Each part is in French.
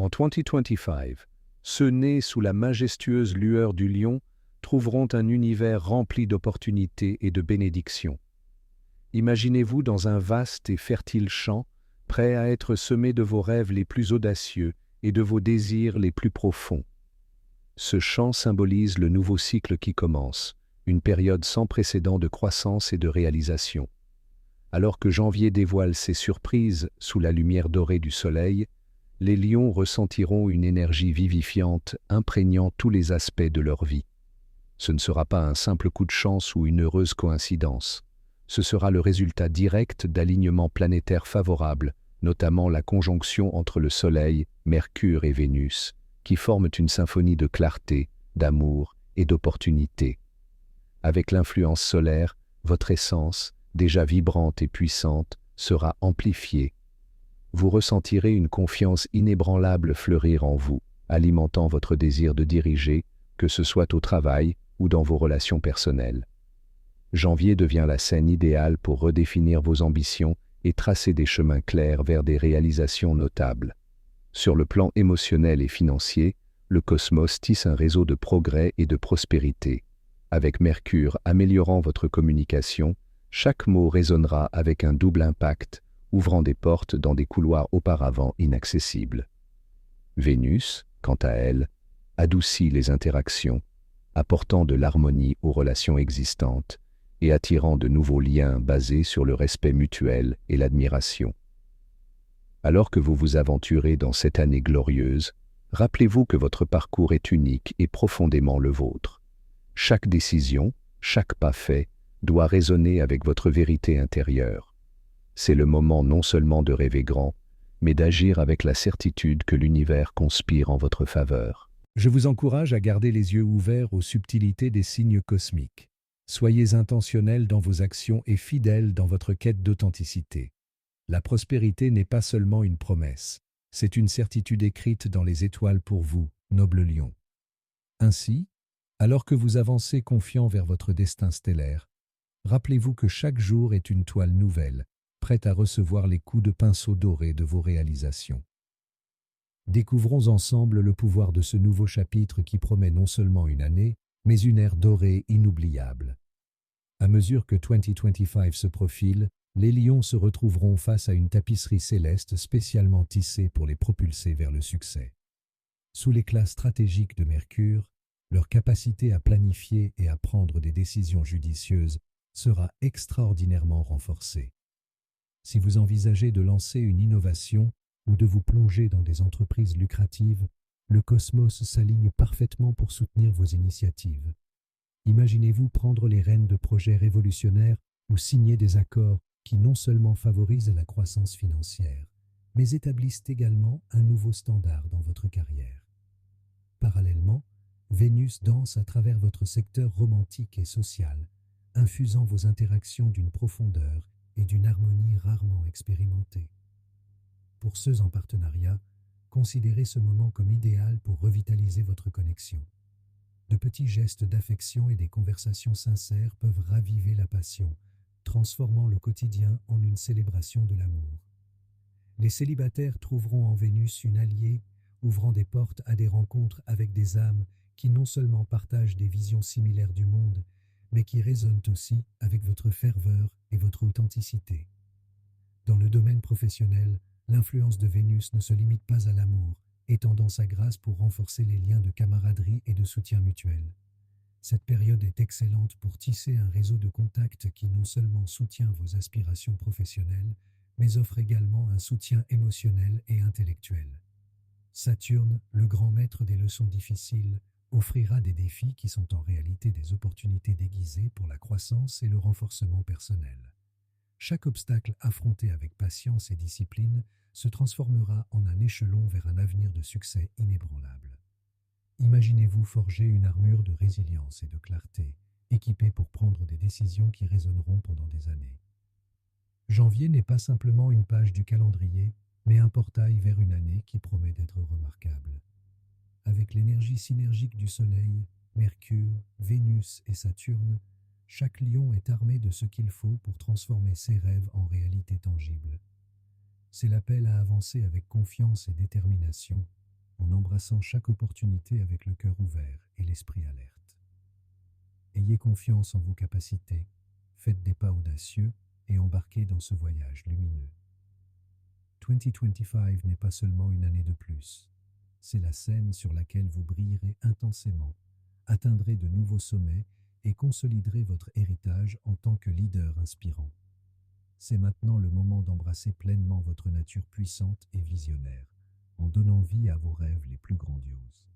En 2025, ceux nés sous la majestueuse lueur du lion trouveront un univers rempli d'opportunités et de bénédictions. Imaginez-vous dans un vaste et fertile champ, prêt à être semé de vos rêves les plus audacieux et de vos désirs les plus profonds. Ce champ symbolise le nouveau cycle qui commence, une période sans précédent de croissance et de réalisation. Alors que janvier dévoile ses surprises sous la lumière dorée du soleil, les lions ressentiront une énergie vivifiante imprégnant tous les aspects de leur vie. Ce ne sera pas un simple coup de chance ou une heureuse coïncidence. Ce sera le résultat direct d'alignements planétaires favorables, notamment la conjonction entre le Soleil, Mercure et Vénus, qui forment une symphonie de clarté, d'amour et d'opportunité. Avec l'influence solaire, votre essence, déjà vibrante et puissante, sera amplifiée. Vous ressentirez une confiance inébranlable fleurir en vous, alimentant votre désir de diriger, que ce soit au travail ou dans vos relations personnelles. Janvier devient la scène idéale pour redéfinir vos ambitions et tracer des chemins clairs vers des réalisations notables. Sur le plan émotionnel et financier, le cosmos tisse un réseau de progrès et de prospérité. Avec Mercure améliorant votre communication, chaque mot résonnera avec un double impact, ouvrant des portes dans des couloirs auparavant inaccessibles. Vénus, quant à elle, adoucit les interactions, apportant de l'harmonie aux relations existantes et attirant de nouveaux liens basés sur le respect mutuel et l'admiration. Alors que vous vous aventurez dans cette année glorieuse, rappelez-vous que votre parcours est unique et profondément le vôtre. Chaque décision, chaque pas fait, doit résonner avec votre vérité intérieure. C'est le moment non seulement de rêver grand, mais d'agir avec la certitude que l'univers conspire en votre faveur. Je vous encourage à garder les yeux ouverts aux subtilités des signes cosmiques. Soyez intentionnels dans vos actions et fidèles dans votre quête d'authenticité. La prospérité n'est pas seulement une promesse, c'est une certitude écrite dans les étoiles pour vous, noble lion. Ainsi, alors que vous avancez confiant vers votre destin stellaire, rappelez-vous que chaque jour est une toile nouvelle, prête à recevoir les coups de pinceau dorés de vos réalisations. Découvrons ensemble le pouvoir de ce nouveau chapitre qui promet non seulement une année, mais une ère dorée inoubliable. À mesure que 2025 se profile, les lions se retrouveront face à une tapisserie céleste spécialement tissée pour les propulser vers le succès. Sous l'éclat stratégique de Mercure, leur capacité à planifier et à prendre des décisions judicieuses sera extraordinairement renforcée. Si vous envisagez de lancer une innovation ou de vous plonger dans des entreprises lucratives, le cosmos s'aligne parfaitement pour soutenir vos initiatives. Imaginez-vous prendre les rênes de projets révolutionnaires ou signer des accords qui non seulement favorisent la croissance financière, mais établissent également un nouveau standard dans votre carrière. Parallèlement, Vénus danse à travers votre secteur romantique et social, infusant vos interactions d'une profondeur et d'une harmonie rarement expérimentées. Pour ceux en partenariat, considérez ce moment comme idéal pour revitaliser votre connexion. De petits gestes d'affection et des conversations sincères peuvent raviver la passion, transformant le quotidien en une célébration de l'amour. Les célibataires trouveront en Vénus une alliée, ouvrant des portes à des rencontres avec des âmes qui non seulement partagent des visions similaires du monde, mais qui résonnent aussi avec votre ferveur et votre authenticité. Dans le domaine professionnel, l'influence de Vénus ne se limite pas à l'amour, étendant sa grâce pour renforcer les liens de camaraderie et de soutien mutuel. Cette période est excellente pour tisser un réseau de contacts qui non seulement soutient vos aspirations professionnelles, mais offre également un soutien émotionnel et intellectuel. Saturne, le grand maître des leçons difficiles, offrira des défis qui sont en réalité des opportunités déguisées pour la croissance et le renforcement personnel. Chaque obstacle affronté avec patience et discipline se transformera en un échelon vers un avenir de succès inébranlable. Imaginez-vous forger une armure de résilience et de clarté, équipée pour prendre des décisions qui résonneront pendant des années. Janvier n'est pas simplement une page du calendrier, mais un portail vers une année qui promet d'être remarquable. Avec l'énergie synergique du Soleil, Mercure, Vénus et Saturne, chaque lion est armé de ce qu'il faut pour transformer ses rêves en réalité tangible. C'est l'appel à avancer avec confiance et détermination, en embrassant chaque opportunité avec le cœur ouvert et l'esprit alerte. Ayez confiance en vos capacités, faites des pas audacieux et embarquez dans ce voyage lumineux. 2025 n'est pas seulement une année de plus, c'est la scène sur laquelle vous brillerez intensément, atteindrez de nouveaux sommets et consoliderez votre héritage en tant que leader inspirant. C'est maintenant le moment d'embrasser pleinement votre nature puissante et visionnaire, en donnant vie à vos rêves les plus grandioses.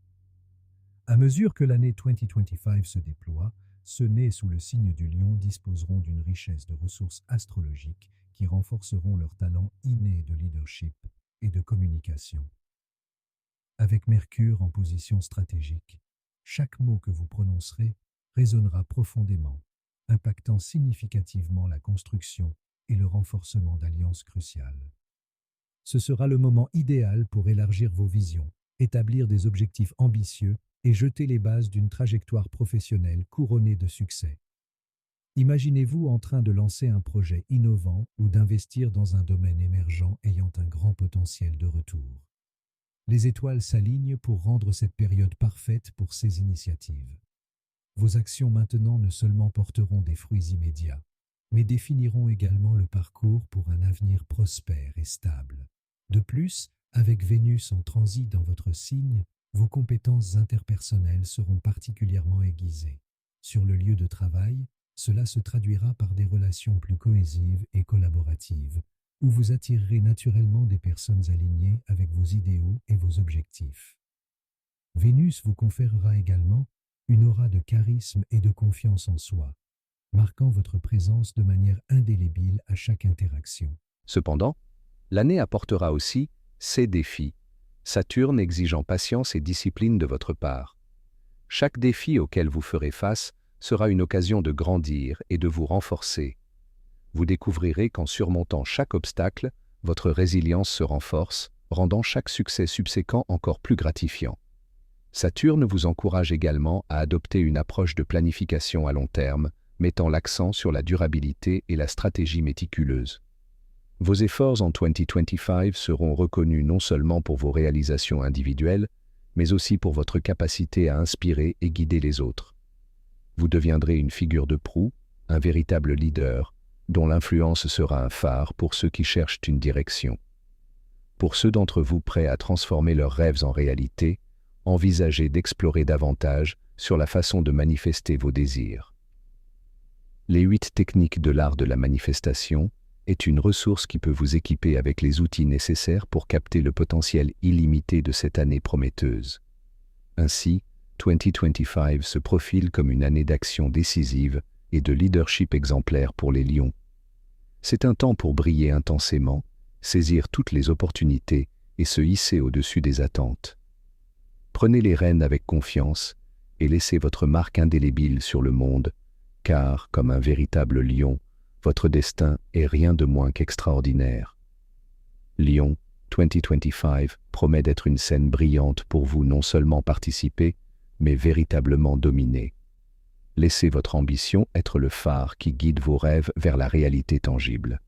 À mesure que l'année 2025 se déploie, ceux nés sous le signe du lion disposeront d'une richesse de ressources astrologiques qui renforceront leur talent inné de leadership et de communication. Avec Mercure en position stratégique, chaque mot que vous prononcerez résonnera profondément, impactant significativement la construction et le renforcement d'alliances cruciales. Ce sera le moment idéal pour élargir vos visions, établir des objectifs ambitieux et jeter les bases d'une trajectoire professionnelle couronnée de succès. Imaginez-vous en train de lancer un projet innovant ou d'investir dans un domaine émergent ayant un grand potentiel de retour. Les étoiles s'alignent pour rendre cette période parfaite pour ces initiatives. Vos actions maintenant ne seulement porteront des fruits immédiats, mais définiront également le parcours pour un avenir prospère et stable. De plus, avec Vénus en transit dans votre signe, vos compétences interpersonnelles seront particulièrement aiguisées. Sur le lieu de travail, cela se traduira par des relations plus cohésives et collaboratives, où vous attirerez naturellement des personnes alignées avec vos idéaux et vos objectifs. Vénus vous conférera également une aura de charisme et de confiance en soi, marquant votre présence de manière indélébile à chaque interaction. Cependant, l'année apportera aussi ses défis, Saturne exigeant patience et discipline de votre part. Chaque défi auquel vous ferez face sera une occasion de grandir et de vous renforcer. Vous découvrirez qu'en surmontant chaque obstacle, votre résilience se renforce, rendant chaque succès subséquent encore plus gratifiant. Saturne vous encourage également à adopter une approche de planification à long terme, mettant l'accent sur la durabilité et la stratégie méticuleuse. Vos efforts en 2025 seront reconnus non seulement pour vos réalisations individuelles, mais aussi pour votre capacité à inspirer et guider les autres. Vous deviendrez une figure de proue, un véritable leader, dont l'influence sera un phare pour ceux qui cherchent une direction. Pour ceux d'entre vous prêts à transformer leurs rêves en réalité, envisagez d'explorer davantage sur la façon de manifester vos désirs. Les 8 techniques de l'art de la manifestation est une ressource qui peut vous équiper avec les outils nécessaires pour capter le potentiel illimité de cette année prometteuse. Ainsi, 2025 se profile comme une année d'action décisive et de leadership exemplaire pour les lions. C'est un temps pour briller intensément, saisir toutes les opportunités et se hisser au-dessus des attentes. Prenez les rênes avec confiance et laissez votre marque indélébile sur le monde, car, comme un véritable lion, votre destin est rien de moins qu'extraordinaire. Lion 2025 promet d'être une scène brillante pour vous non seulement participer, mais véritablement dominer. Laissez votre ambition être le phare qui guide vos rêves vers la réalité tangible.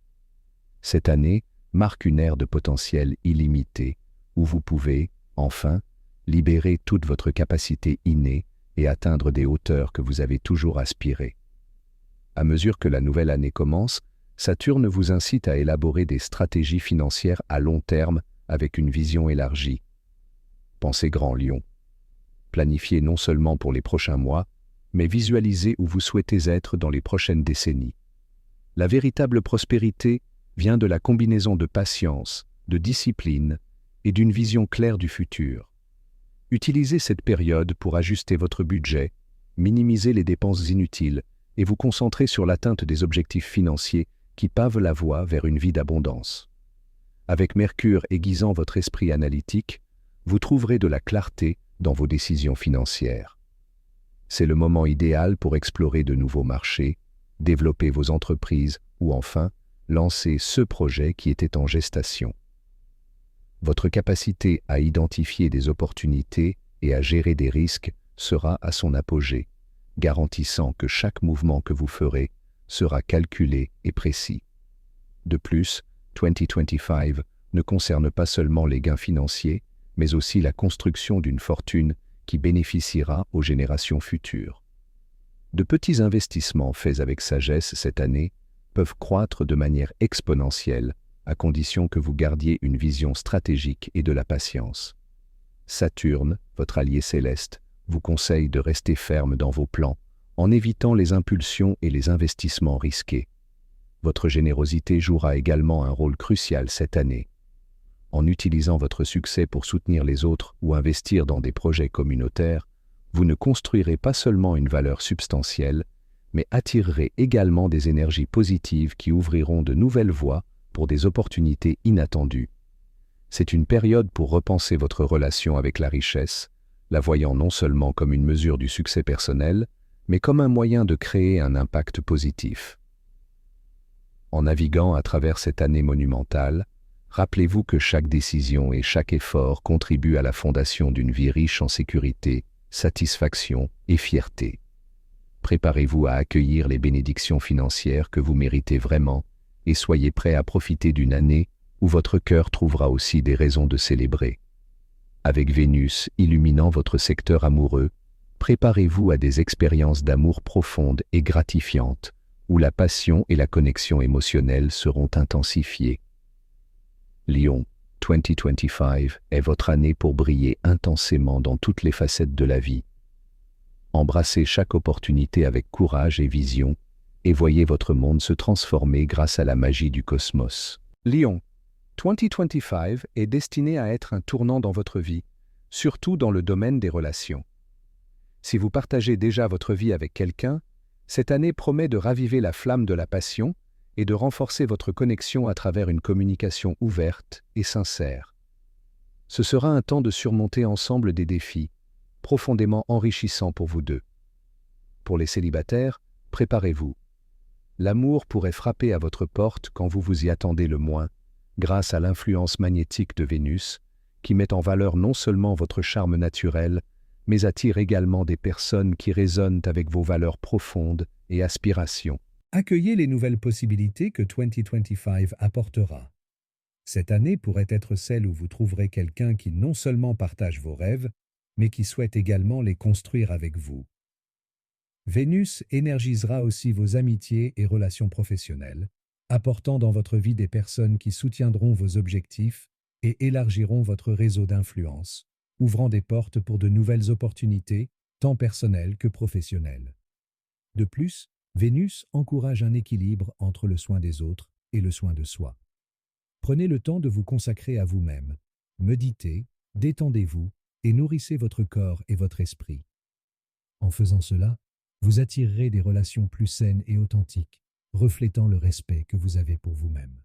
Cette année marque une ère de potentiel illimité, où vous pouvez, enfin, libérer toute votre capacité innée et atteindre des hauteurs que vous avez toujours aspirées. À mesure que la nouvelle année commence, Saturne vous incite à élaborer des stratégies financières à long terme avec une vision élargie. Pensez grand, Lion. Planifiez non seulement pour les prochains mois, mais visualisez où vous souhaitez être dans les prochaines décennies. La véritable prospérité vient de la combinaison de patience, de discipline et d'une vision claire du futur. Utilisez cette période pour ajuster votre budget, minimiser les dépenses inutiles et vous concentrer sur l'atteinte des objectifs financiers qui pavent la voie vers une vie d'abondance. Avec Mercure aiguisant votre esprit analytique, vous trouverez de la clarté dans vos décisions financières. C'est le moment idéal pour explorer de nouveaux marchés, développer vos entreprises ou enfin lancer ce projet qui était en gestation. Votre capacité à identifier des opportunités et à gérer des risques sera à son apogée, garantissant que chaque mouvement que vous ferez sera calculé et précis. De plus, 2025 ne concerne pas seulement les gains financiers, mais aussi la construction d'une fortune qui bénéficiera aux générations futures. De petits investissements faits avec sagesse cette année peuvent croître de manière exponentielle à condition que vous gardiez une vision stratégique et de la patience. Saturne, votre allié céleste, vous conseille de rester ferme dans vos plans, en évitant les impulsions et les investissements risqués. Votre générosité jouera également un rôle crucial cette année. En utilisant votre succès pour soutenir les autres ou investir dans des projets communautaires, vous ne construirez pas seulement une valeur substantielle, mais attirerez également des énergies positives qui ouvriront de nouvelles voies pour des opportunités inattendues. C'est une période pour repenser votre relation avec la richesse, la voyant non seulement comme une mesure du succès personnel, mais comme un moyen de créer un impact positif. En naviguant à travers cette année monumentale, rappelez-vous que chaque décision et chaque effort contribuent à la fondation d'une vie riche en sécurité, satisfaction et fierté. Préparez-vous à accueillir les bénédictions financières que vous méritez vraiment et soyez prêts à profiter d'une année où votre cœur trouvera aussi des raisons de célébrer. Avec Vénus illuminant votre secteur amoureux, préparez-vous à des expériences d'amour profondes et gratifiantes, où la passion et la connexion émotionnelle seront intensifiées. Lion, 2025 est votre année pour briller intensément dans toutes les facettes de la vie. Embrassez chaque opportunité avec courage et vision, et voyez votre monde se transformer grâce à la magie du cosmos. Lion, 2025 est destiné à être un tournant dans votre vie, surtout dans le domaine des relations. Si vous partagez déjà votre vie avec quelqu'un, cette année promet de raviver la flamme de la passion et de renforcer votre connexion à travers une communication ouverte et sincère. Ce sera un temps de surmonter ensemble des défis, profondément enrichissants pour vous deux. Pour les célibataires, préparez-vous. L'amour pourrait frapper à votre porte quand vous vous y attendez le moins, grâce à l'influence magnétique de Vénus, qui met en valeur non seulement votre charme naturel, mais attire également des personnes qui résonnent avec vos valeurs profondes et aspirations. Accueillez les nouvelles possibilités que 2025 apportera. Cette année pourrait être celle où vous trouverez quelqu'un qui non seulement partage vos rêves, mais qui souhaite également les construire avec vous. Vénus énergisera aussi vos amitiés et relations professionnelles, apportant dans votre vie des personnes qui soutiendront vos objectifs et élargiront votre réseau d'influence, ouvrant des portes pour de nouvelles opportunités, tant personnelles que professionnelles. De plus, Vénus encourage un équilibre entre le soin des autres et le soin de soi. Prenez le temps de vous consacrer à vous-même, méditez, détendez-vous et nourrissez votre corps et votre esprit. En faisant cela, vous attirerez des relations plus saines et authentiques, reflétant le respect que vous avez pour vous-même.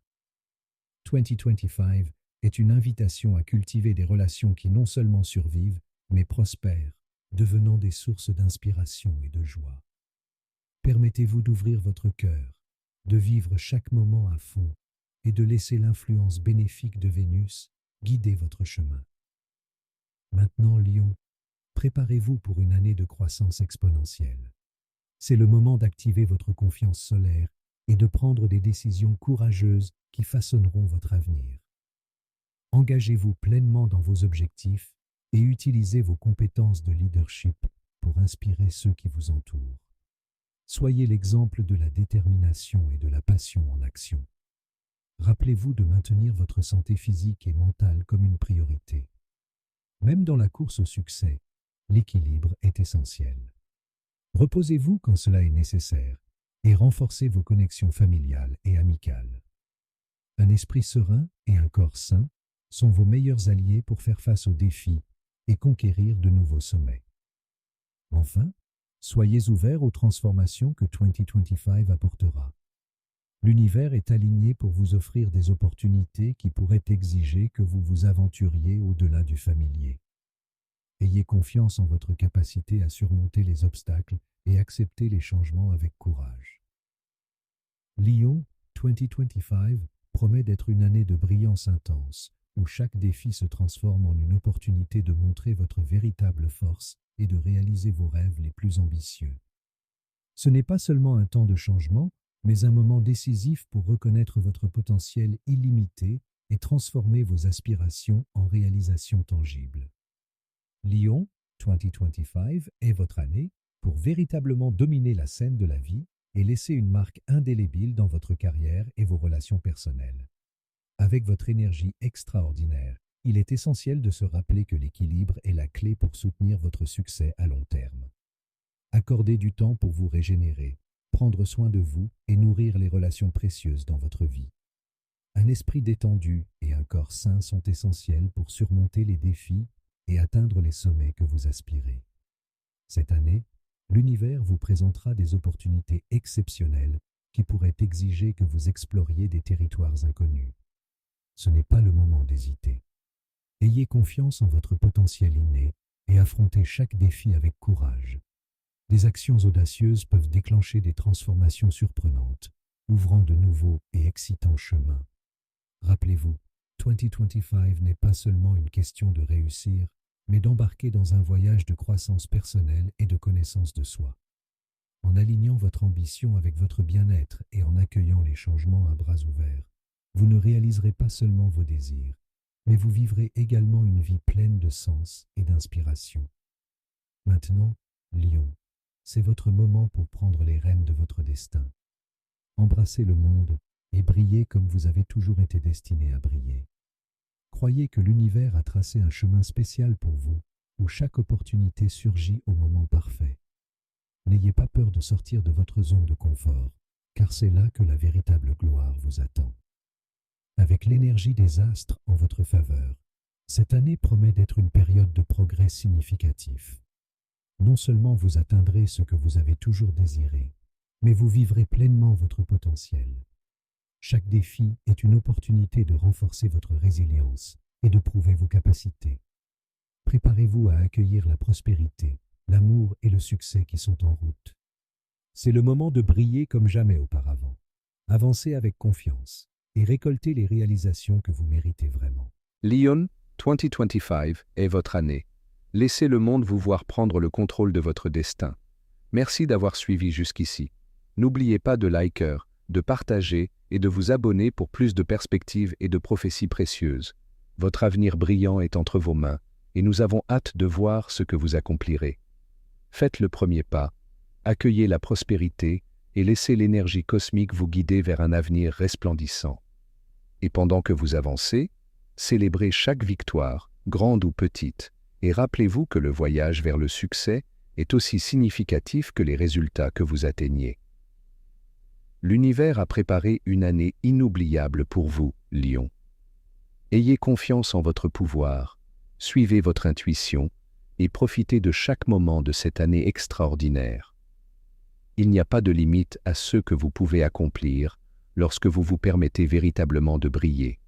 2025 est une invitation à cultiver des relations qui non seulement survivent, mais prospèrent, devenant des sources d'inspiration et de joie. Permettez-vous d'ouvrir votre cœur, de vivre chaque moment à fond et de laisser l'influence bénéfique de Vénus guider votre chemin. Maintenant, Lion, préparez-vous pour une année de croissance exponentielle. C'est le moment d'activer votre confiance solaire et de prendre des décisions courageuses qui façonneront votre avenir. Engagez-vous pleinement dans vos objectifs et utilisez vos compétences de leadership pour inspirer ceux qui vous entourent. Soyez l'exemple de la détermination et de la passion en action. Rappelez-vous de maintenir votre santé physique et mentale comme une priorité. Même dans la course au succès, l'équilibre est essentiel. Reposez-vous quand cela est nécessaire et renforcez vos connexions familiales et amicales. Un esprit serein et un corps sain sont vos meilleurs alliés pour faire face aux défis et conquérir de nouveaux sommets. Enfin, soyez ouverts aux transformations que 2025 apportera. L'univers est aligné pour vous offrir des opportunités qui pourraient exiger que vous vous aventuriez au-delà du familier. Ayez confiance en votre capacité à surmonter les obstacles et accepter les changements avec courage. Lion 2025 promet d'être une année de brillance intense, où chaque défi se transforme en une opportunité de montrer votre véritable force et de réaliser vos rêves les plus ambitieux. Ce n'est pas seulement un temps de changement, mais un moment décisif pour reconnaître votre potentiel illimité et transformez vos aspirations en réalisations tangibles. Lion 2025 est votre année pour véritablement dominer la scène de la vie et laisser une marque indélébile dans votre carrière et vos relations personnelles. Avec votre énergie extraordinaire, il est essentiel de se rappeler que l'équilibre est la clé pour soutenir votre succès à long terme. Accordez du temps pour vous régénérer, prendre soin de vous et nourrir les relations précieuses dans votre vie. Un esprit détendu et un corps sain sont essentiels pour surmonter les défis et atteindre les sommets que vous aspirez. Cette année, l'univers vous présentera des opportunités exceptionnelles qui pourraient exiger que vous exploriez des territoires inconnus. Ce n'est pas le moment d'hésiter. Ayez confiance en votre potentiel inné et affrontez chaque défi avec courage. Des actions audacieuses peuvent déclencher des transformations surprenantes, ouvrant de nouveaux et excitants chemins. Rappelez-vous, 2025 n'est pas seulement une question de réussir, mais d'embarquer dans un voyage de croissance personnelle et de connaissance de soi. En alignant votre ambition avec votre bien-être et en accueillant les changements à bras ouverts, vous ne réaliserez pas seulement vos désirs, mais vous vivrez également une vie pleine de sens et d'inspiration. Maintenant, Lion, c'est votre moment pour prendre les rênes de votre destin. Embrassez le monde et brillez comme vous avez toujours été destiné à briller. Croyez que l'univers a tracé un chemin spécial pour vous, où chaque opportunité surgit au moment parfait. N'ayez pas peur de sortir de votre zone de confort, car c'est là que la véritable gloire vous attend. Avec l'énergie des astres en votre faveur, cette année promet d'être une période de progrès significatif. Non seulement vous atteindrez ce que vous avez toujours désiré, mais vous vivrez pleinement votre potentiel. Chaque défi est une opportunité de renforcer votre résilience et de prouver vos capacités. Préparez-vous à accueillir la prospérité, l'amour et le succès qui sont en route. C'est le moment de briller comme jamais auparavant. Avancez avec confiance et récoltez les réalisations que vous méritez vraiment. Lion 2025 est votre année. Laissez le monde vous voir prendre le contrôle de votre destin. Merci d'avoir suivi jusqu'ici. N'oubliez pas de liker, de partager et de vous abonner pour plus de perspectives et de prophéties précieuses. Votre avenir brillant est entre vos mains et nous avons hâte de voir ce que vous accomplirez. Faites le premier pas, accueillez la prospérité et laissez l'énergie cosmique vous guider vers un avenir resplendissant. Et pendant que vous avancez, célébrez chaque victoire, grande ou petite, et rappelez-vous que le voyage vers le succès est aussi significatif que les résultats que vous atteignez. L'univers a préparé une année inoubliable pour vous, Lion. Ayez confiance en votre pouvoir, suivez votre intuition et profitez de chaque moment de cette année extraordinaire. Il n'y a pas de limite à ce que vous pouvez accomplir lorsque vous vous permettez véritablement de briller.